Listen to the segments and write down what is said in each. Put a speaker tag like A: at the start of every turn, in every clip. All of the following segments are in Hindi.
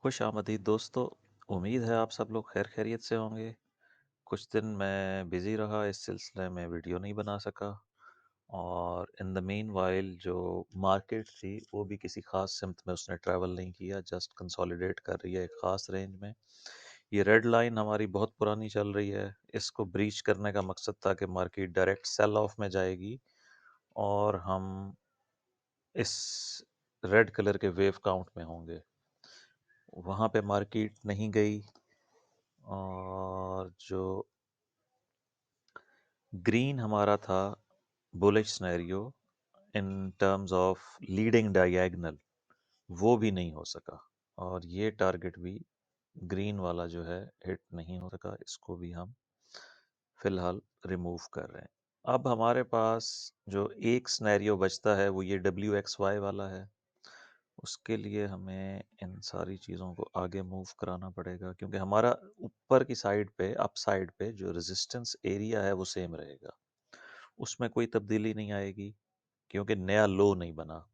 A: खुश आमदीद दोस्तों। उम्मीद है आप सब लोग खैर खैरियत से होंगे। कुछ दिन मैं बिज़ी रहा, इस सिलसिले में वीडियो नहीं बना सका। और इन द मीन वाइल जो मार्केट थी वो भी किसी ख़ास सिमत में उसने ट्रैवल नहीं किया, जस्ट कंसोलिडेट कर रही है एक ख़ास रेंज में। ये रेड लाइन हमारी बहुत पुरानी चल रही है। इसको ब्रीच करने का मकसद था कि मार्केट डायरेक्ट सेल ऑफ में जाएगी और हम इस रेड कलर के वेव काउंट में होंगे। वहाँ पे मार्केट नहीं गई और जो ग्रीन हमारा था bullish scenario in terms of leading diagonal, वो भी नहीं हो सका। और ये टारगेट भी ग्रीन वाला जो है हिट नहीं हो सका, इसको भी हम फिलहाल रिमूव कर रहे हैं। अब हमारे पास जो एक सिनेरियो बचता है वो ये WXY वाला है। उसके लिए हमें इन सारी चीज़ों को आगे मूव कराना पड़ेगा, क्योंकि हमारा ऊपर की साइड पे, अप साइड पे जो रेजिस्टेंस एरिया है वो सेम रहेगा, उसमें कोई तब्दीली नहीं आएगी क्योंकि नया लो नहीं बना।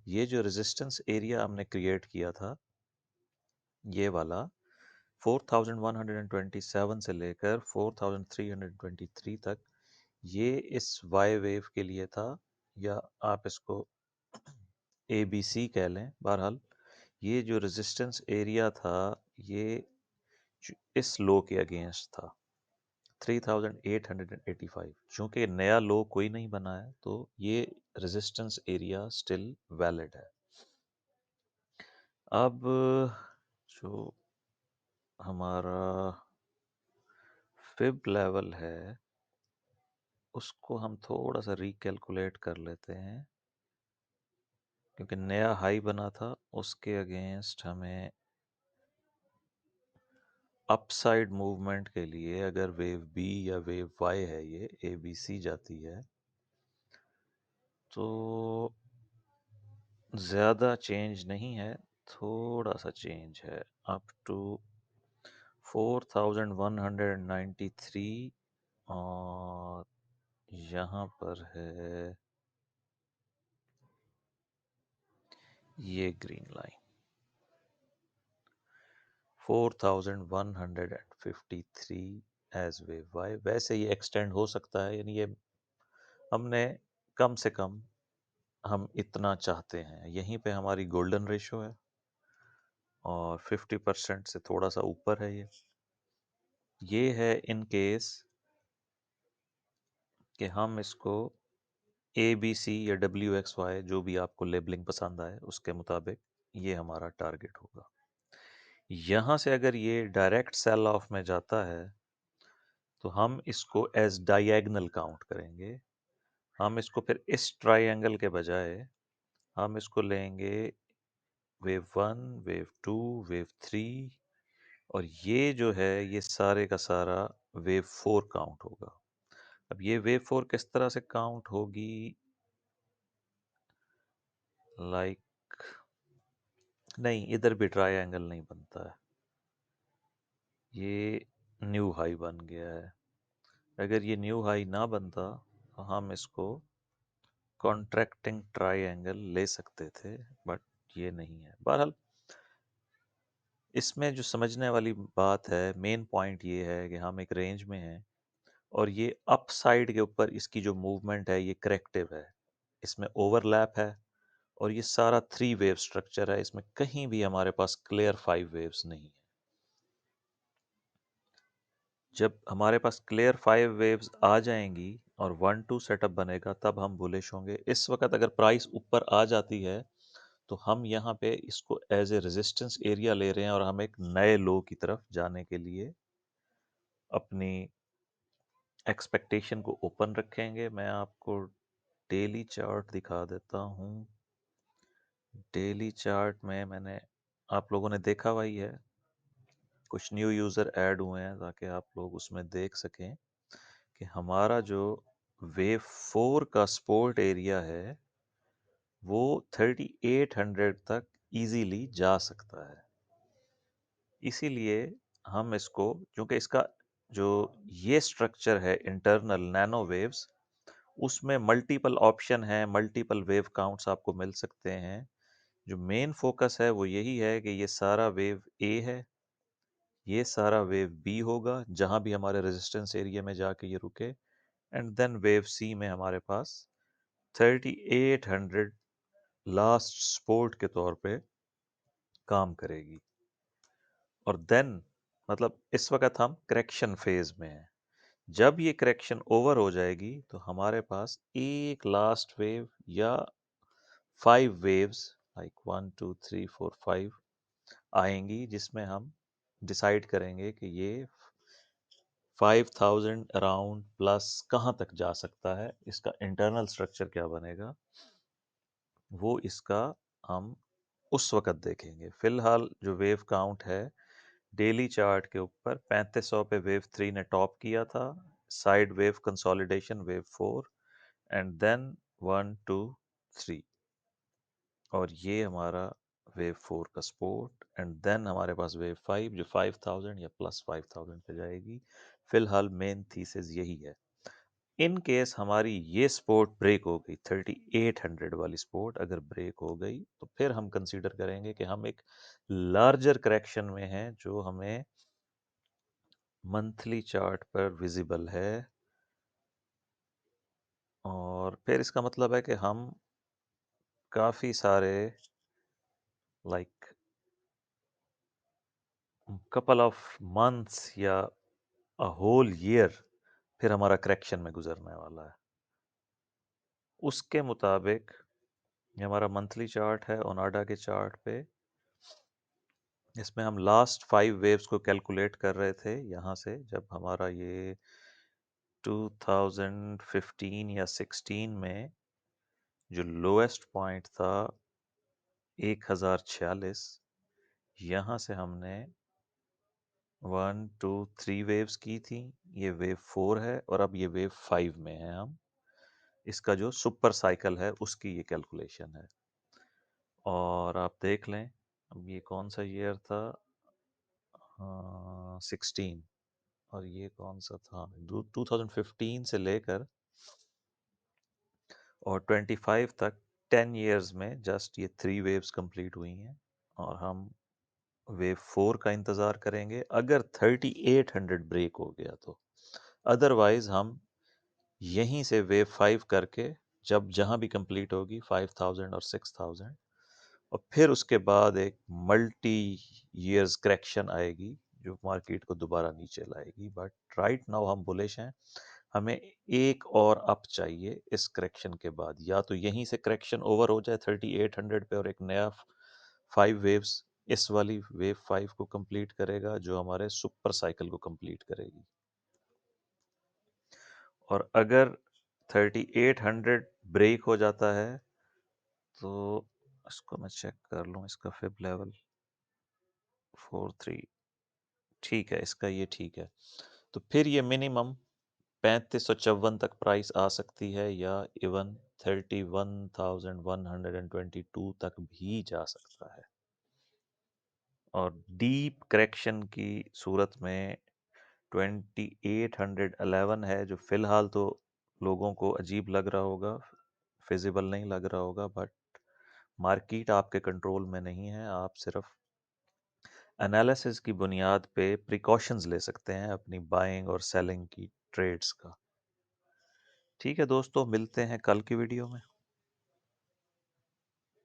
A: ये जो रेजिस्टेंस एरिया हमने क्रिएट किया था, ये वाला 4127 से लेकर 4323 तक, ये इस वाई वेव के लिए था, या आप इसको ABC कह लें। बहरहाल ये जो रेजिस्टेंस एरिया था ये इस लो के अगेंस्ट था 3885। चूंकि नया लो कोई नहीं बना है तो ये रेजिस्टेंस एरिया स्टिल वैलिड है। अब जो हमारा फिब लेवल है उसको हम थोड़ा सा रिकैलकुलेट कर लेते हैं, क्योंकि नया हाई बना था उसके अगेंस्ट हमें अपसाइड मूवमेंट के लिए अगर वेव बी या वेव वाई है, ये ABC जाती है, तो ज़्यादा चेंज नहीं है, थोड़ा सा चेंज है अप टू 4193। और यहाँ पर है ये green line 4153 as wave Y. वैसे ये एक्सटेंड हो सकता है, यानी ये हमने कम से कम हम इतना चाहते हैं। यहीं पे हमारी गोल्डन रेशो है और 50% से थोड़ा सा ऊपर है। ये है इन केस कि हम इसको ABC या WXY, जो भी आपको लेबलिंग पसंद आए उसके मुताबिक ये हमारा टारगेट होगा। यहाँ से अगर ये डायरेक्ट सेल ऑफ में जाता है तो हम इसको एज डायगोनल काउंट करेंगे। हम इसको फिर इस ट्राइंगल के बजाय हम इसको लेंगे वेव 1, वेव 2, वेव 3, और ये जो है ये सारे का सारा वेव 4 काउंट होगा। अब ये वेव 4 किस तरह से काउंट होगी? लाइक नहीं, इधर भी ट्रायंगल नहीं बनता है, ये न्यू हाई बन गया है। अगर ये न्यू हाई ना बनता तो हम इसको कॉन्ट्रैक्टिंग ट्रायंगल ले सकते थे, बट ये नहीं है। बहरहाल इसमें जो समझने वाली बात है, मेन पॉइंट ये है कि हम एक रेंज में हैं और ये अप साइड के ऊपर इसकी जो मूवमेंट है ये करेक्टिव है, इसमें ओवरलैप है और ये सारा 3 वेव स्ट्रक्चर है, इसमें कहीं भी हमारे पास क्लियर 5 वेव्स नहीं है। जब हमारे पास क्लियर 5 वेव्स आ जाएंगी और 1-2 सेटअप बनेगा तब हम बुलिश होंगे। इस वक्त अगर प्राइस ऊपर आ जाती है तो हम यहाँ पे इसको एज ए रेजिस्टेंस एरिया ले रहे हैं और हम एक नए लो की तरफ जाने के लिए अपनी एक्सपेक्टेशन को ओपन रखेंगे। मैं आपको डेली चार्ट दिखा देता हूँ। डेली चार्ट में मैंने, आप लोगों ने देखा हुआ ही है, कुछ न्यू यूज़र ऐड हुए हैं ताकि आप लोग उसमें देख सकें कि हमारा जो वेव 4 का सपोर्ट एरिया है वो 3800 तक इजीली जा सकता है। इसीलिए हम इसको, क्योंकि इसका जो ये स्ट्रक्चर है इंटरनल नैनो वेव्स, उसमें मल्टीपल ऑप्शन हैं, मल्टीपल वेव काउंट्स आपको मिल सकते हैं। जो मेन फोकस है वो यही है कि ये सारा वेव ए है, ये सारा वेव बी होगा जहां भी हमारे रेजिस्टेंस एरिया में जाके ये रुके, एंड देन वेव सी में हमारे पास 3800 लास्ट सपोर्ट के तौर पे काम करेगी। और देन मतलब इस वक्त हम करेक्शन फेज में हैं। जब ये करेक्शन ओवर हो जाएगी तो हमारे पास एक लास्ट वेव या 5 वेव्स, लाइक 1 2 3 4 5 आएंगी, जिसमें हम डिसाइड करेंगे कि ये 5000 अराउंड प्लस कहाँ तक जा सकता है, इसका इंटरनल स्ट्रक्चर क्या बनेगा, वो इसका हम उस वक्त देखेंगे। फिलहाल जो वेव काउंट है डेली चार्ट के ऊपर 3500 पे वेव 3 ने टॉप किया था, side wave consolidation wave 4, and then 1 2 3, और ये हमारा वेव 4 का सपोर्ट, एंड देन हमारे पास वेव 5 जो 5000 या प्लस 5000 पे जाएगी। फिलहाल मेन थीसिस यही है। इन केस हमारी ये सपोर्ट ब्रेक हो गई, 3800 वाली सपोर्ट अगर ब्रेक हो गई, तो फिर हम कंसीडर करेंगे कि हम एक लार्जर करेक्शन में हैं जो हमें मंथली चार्ट पर विजिबल है। और फिर इसका मतलब है कि हम काफ़ी सारे लाइक कपल ऑफ मंथ्स या अ होल ईयर फिर हमारा करेक्शन में गुजरने वाला है। उसके मुताबिक ये हमारा मंथली चार्ट है ओनाडा के चार्ट पे, इसमें हम लास्ट 5 वेव्स को कैलकुलेट कर रहे थे यहाँ से, जब हमारा ये 2015 या 16 में जो लोएस्ट पॉइंट था 1046, यहाँ से हमने 1 2 3 वेव्स की थी, ये वेव 4 है और अब ये वेव 5 में है हम। इसका जो सुपर साइकिल है उसकी ये कैलकुलेशन है। और आप देख लें अब ये कौन सा ईयर था, 16, और ये कौन सा था 2015 से लेकर और 25 तक 10 इयर्स में जस्ट ये 3 वेव्स कंप्लीट हुई हैं। और हम वेव 4 का इंतज़ार करेंगे अगर 3800 ब्रेक हो गया तो। अदरवाइज हम यहीं से वेव 5 करके जब जहाँ भी कंप्लीट होगी 5000 और 6000, और फिर उसके बाद एक मल्टी ईयर्स करेक्शन आएगी जो मार्केट को दोबारा नीचे लाएगी। बट राइट नाउ हम बुलिश हैं, हमें एक और अप चाहिए इस करेक्शन के बाद। या तो यहीं से करेक्शन ओवर हो जाए 3800 पे और एक नया 5 वेव्स इस वाली वेव 5 को कंप्लीट करेगा जो हमारे सुपर साइकिल को कंप्लीट करेगी। और अगर 3800 ब्रेक हो जाता है तो इसको मैं चेक कर लूँ, इसका फिब लेवल 43, ठीक है, इसका ये ठीक है। तो फिर ये मिनिमम 3554 तक प्राइस आ सकती है या इवन 31,122 तक भी जा सकता है। और डीप करेक्शन की सूरत में 2811 है जो फ़िलहाल तो लोगों को अजीब लग रहा होगा, फिजिबल नहीं लग रहा होगा, बट मार्केट आपके कंट्रोल में नहीं है। आप सिर्फ एनालिसिस की बुनियाद पे प्रिकॉशंस ले सकते हैं अपनी बाइंग और सेलिंग की ट्रेड्स का। ठीक है दोस्तों, मिलते हैं कल की वीडियो में।